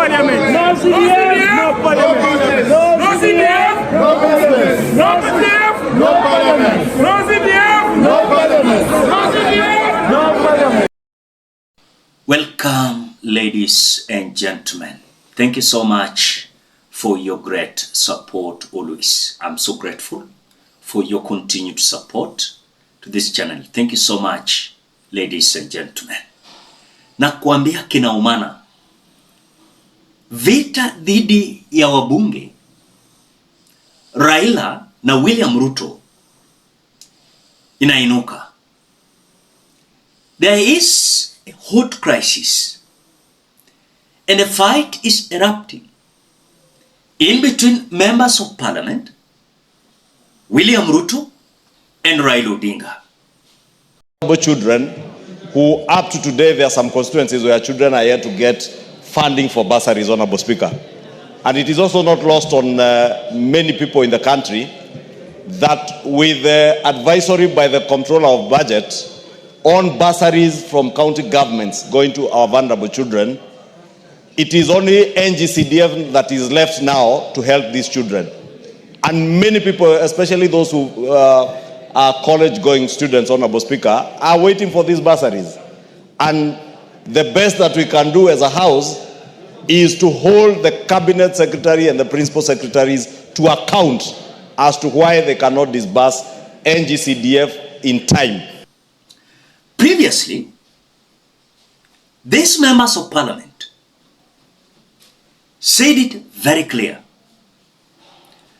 parliament. No CDF, no parliament. No CDF, no parliament. No CDF, no parliament. No CDF, no parliament. No CDF, no parliament. Welcome, ladies and gentlemen. Thank you so much for your great support always. I'm so grateful for your continued support to this channel. Thank you so much, ladies and gentlemen. Na kuambia KIMEUMANA, vita dhidi ya wabunge Raila na William Ruto inainuka. There is a hot crisis and a fight is erupting in between members of parliament William Ruto and Raila Odinga. Children who up to today there are some constituencies where children are yet to get funding for bursaries, Honorable Speaker. And it is also not lost on many people in the country that with the advisory by the Comptroller of Budget on bursaries from county governments going to our vulnerable children, it is only CDF that is left now to help these children. And many people, especially those who are college-going students, Honorable Speaker, are waiting for these bursaries. And the best that we can do as a house is to hold the cabinet secretary and the principal secretaries to account as to why they cannot disburse CDF in time. Previously, these members of parliament said it very clear.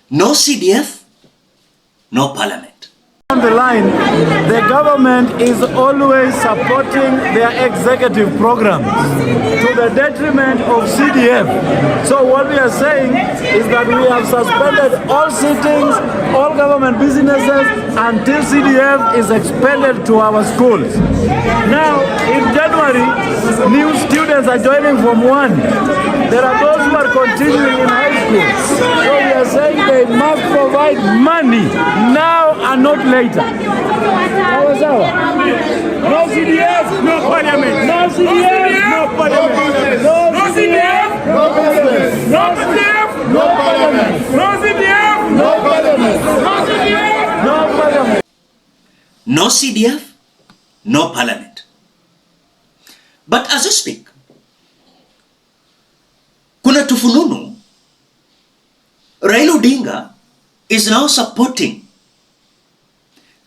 No CDF, no parliament. On the line, the government is always supporting their executive programs to the detriment of CDF. So what we are saying is that we have suspended all sittings, all government businesses until CDF is expanded to our schools. Now, in January, new students are joining from 1. There are those who are continuing in high school. So we are saying they must provide money now and not later. No CDF, no parliament. No CDF, no parliament. No CDF, no parliament. No CDF, no parliament. No CDF, no parliament. No CDF, no parliament. No CDF, no parliament. But as we speak, kuna tufununu, Raila Odinga is now supporting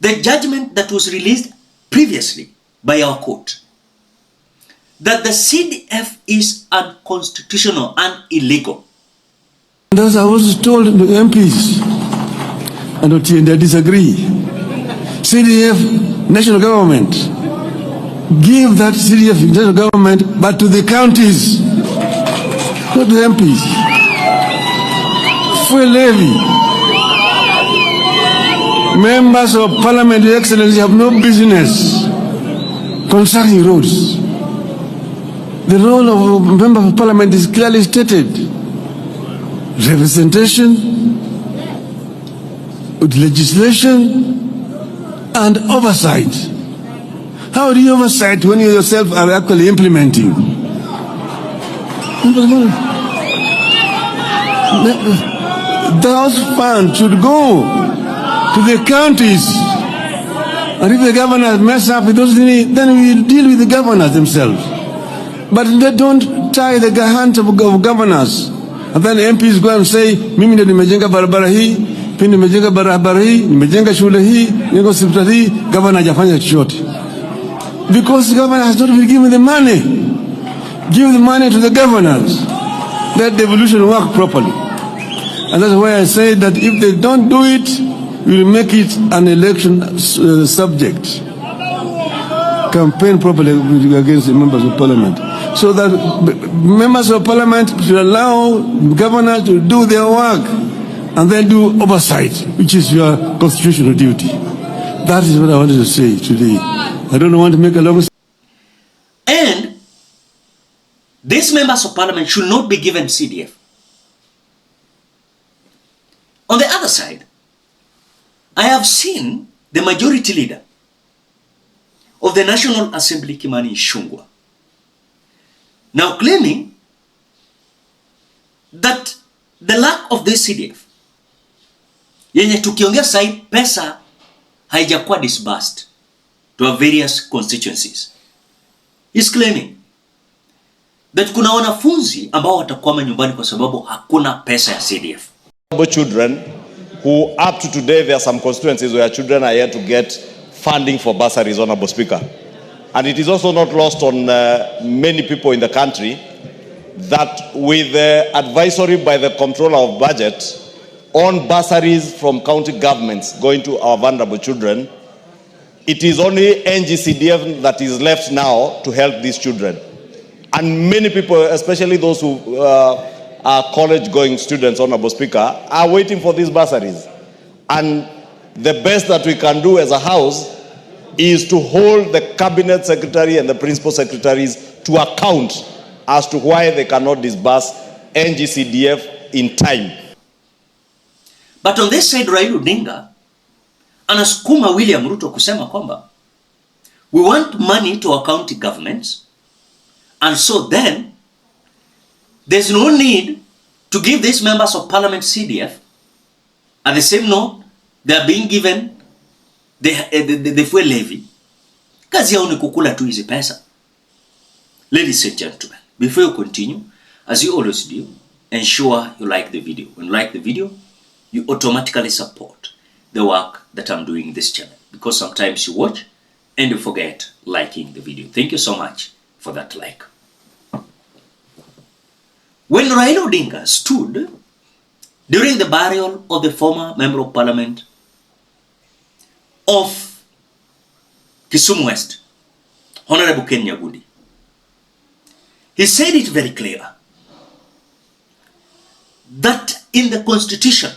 the judgment that was released previously by our court that the CDF is unconstitutional and illegal. And as I was told the MPs, and they disagree. CDF, national government, give that CDF national government, but to the counties, not the MPs. Fuel levy. Members of Parliament, Your Excellency, have no business constructing roads. The role of a member of Parliament is clearly stated. Representation, legislation, and oversight. How do you oversight when you yourself are actually implementing? Those funds should go to the counties, and if the governors mess up with those things, then we deal with the governors themselves. But they don't tie the hands of governors, and then MPs go and say, mimi ndio nimejenga barabara hii, pindi nimejenga barabara hii, nimejenga shule hii, niko hospitali hii, governor hajafanya chochote. Because the governor has not been given the money. Give the money to the governors. Let devolution work properly. And that's why I say that if they don't do it, we will make it an election subject. Campaign properly against the members of parliament. So that members of parliament should allow governors to do their work and then do oversight, which is your constitutional duty. That is what I wanted to say today. I don't want to make a long... And these members of parliament should not be given CDF. On the other side, I have seen the majority leader of the National Assembly, Kimani Ichung'wah, now claiming the lack of this CDF, yenye tukiongea sahi pesa haijakuwa disbursed to our various constituencies, is claiming that kuna wanafunzi ambao watakwama nyumbani kwa sababu hakuna pesa ya CDF. Children who up to today there are some constituencies where children are yet to get funding for bursaries, Honorable Speaker. And it is also not lost on many people in the country that with the advisory by the Comptroller of Budget on bursaries from county governments going to our vulnerable children, it is only CDF that is left now to help these children. And many people, especially those who are college-going students, Honorable Speaker, are waiting for these bursaries. And the best that we can do as a house is to hold the cabinet secretary and the principal secretaries to account as to why they cannot disburse CDF in time. But on this side, Raila Odinga anasukuma William Ruto kusema kwamba we want money to our county governments, and so then there's no need to give these members of parliament CDF. At the same note, they are being given the fuel levy. Kazi yao ni kukula tu hizi pesa. Ladies and gentlemen, before you continue, as you always do, ensure you like the video. When you like the video, you automatically support the work that I'm doing in this channel, because sometimes you watch and you forget liking the video. Thank you so much for that like. When Raila Odinga stood during the burial of the former member of parliament of Kisumu West, Honorable Kenya.BONFACE'S, he said it very clear that in the constitution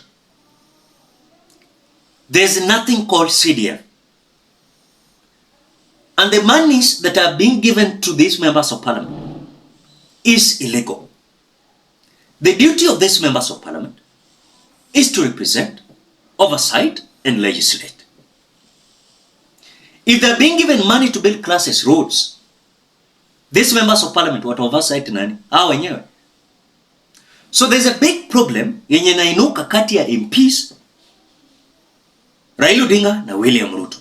there's nothing called CDF, and the monies that are being given to these members of parliament is illegal. The duty of these members of parliament is to represent, oversight, and legislate. If they're being given money to build classes, roads, these members of parliament what oversight nani? Hao wenyewe. So there's a big problem yenye nainuka kati ya MPs Raila Odinga na William Ruto.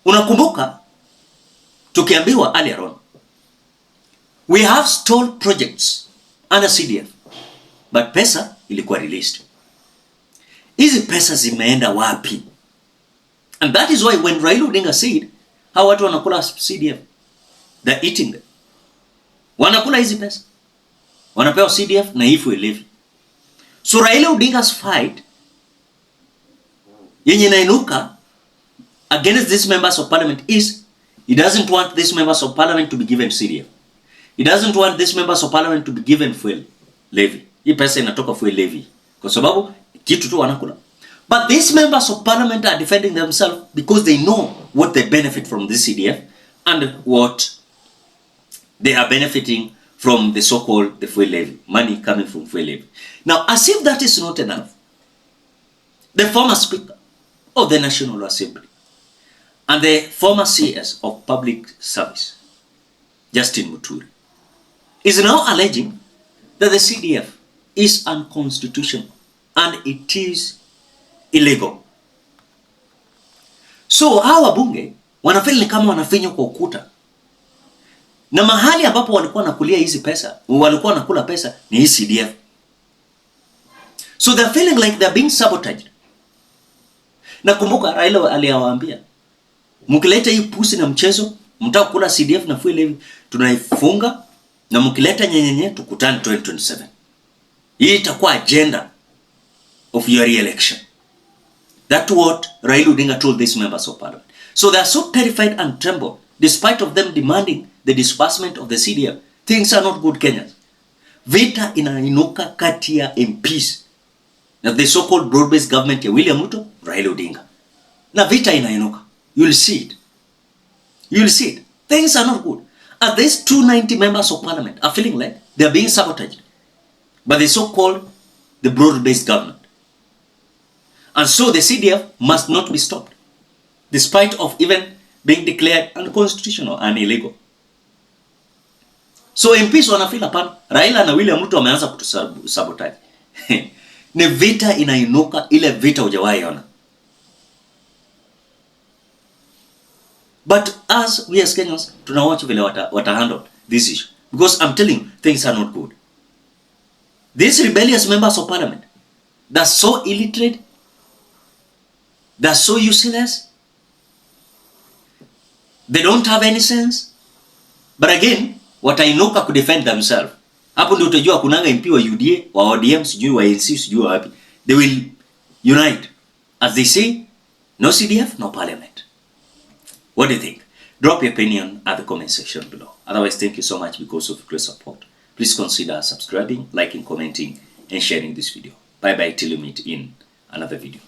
Unakumbuka tukiambiwa earlier on, we have stalled projects under CDF, but pesa ilikuwa released. Hizi pesa zimeenda wapi? And that is why when Raila Odinga said, hawa watu wanakula CDF, they're eating them. Wanakula hizi pesa, wanapewa CDF na ifu levy. So Raila Odinga's fight yenye nainuka against these members of parliament is he doesn't want these members of parliament to be given CDF. He doesn't want these members of parliament to be given fuel levy. Hii pesa inatoka fuel levy kwa sababu kitu tu wanakula. But these members of parliament are defending themselves because they know what they benefit from this CDF and what they are benefiting from the so-called the fuel levy, money coming from fuel levy. Now, as if that is not enough, the former Speaker of the National Assembly and the former CS of Public Service, Justin Muturi, is now alleging that the CDF is unconstitutional and it is illegal. So hawa bunge wanafeel ni kama wanafinywa kwa ukuta, na mahali ambapo walikuwa nakulia hizi pesa, walikuwa nakula pesa ni hii CDF. So they're feeling like they're being sabotaged. Na kumbuka Raila aliwaambia, mkileta hii pusi na mchezo, mtaka kula CDF na fuel levy, tunaifunga, na mkileta nyenyenye tukutane 2027. Hii itakuwa agenda of your re-election. That's what Raila Odinga told these members of parliament. So they are so terrified and tremble, despite of them demanding the disbursement of the CDF. Things are not good, Kenyans. Vita inainuka kati ya MPs na the so-called broad-based government ya William Ruto, Raila Odinga. Na vita inainuka. You'll see it. You'll see it. Things are not good. And these 290 members of parliament are feeling like they are being sabotaged by the so-called the broad-based government. And so the CDF must not be stopped, despite of even being declared unconstitutional and illegal. So MPs wanafeel hapana, Raila na William Ruto wameanza kutusabotage. Ni vita inainuka, ile vita hujawahi ona. But as we as Kenyans, tunawatch vile wata handle this issue. Because I'm telling you, things are not good. These rebellious members of parliament, they're so illiterate, they're so useless, they don't have any sense. But again, watainuka to defend themselves. Hapo ndio utajua kunanga MP wa UDA, wa ODM, sijui wa ANC, sijui wapi. They will unite. As they say, no CDF, no parliament. What do you think? Drop your opinion at the comment section below. Otherwise, thank you so much because of your support. Please consider subscribing, liking, commenting, and sharing this video. Bye bye till you meet in another video.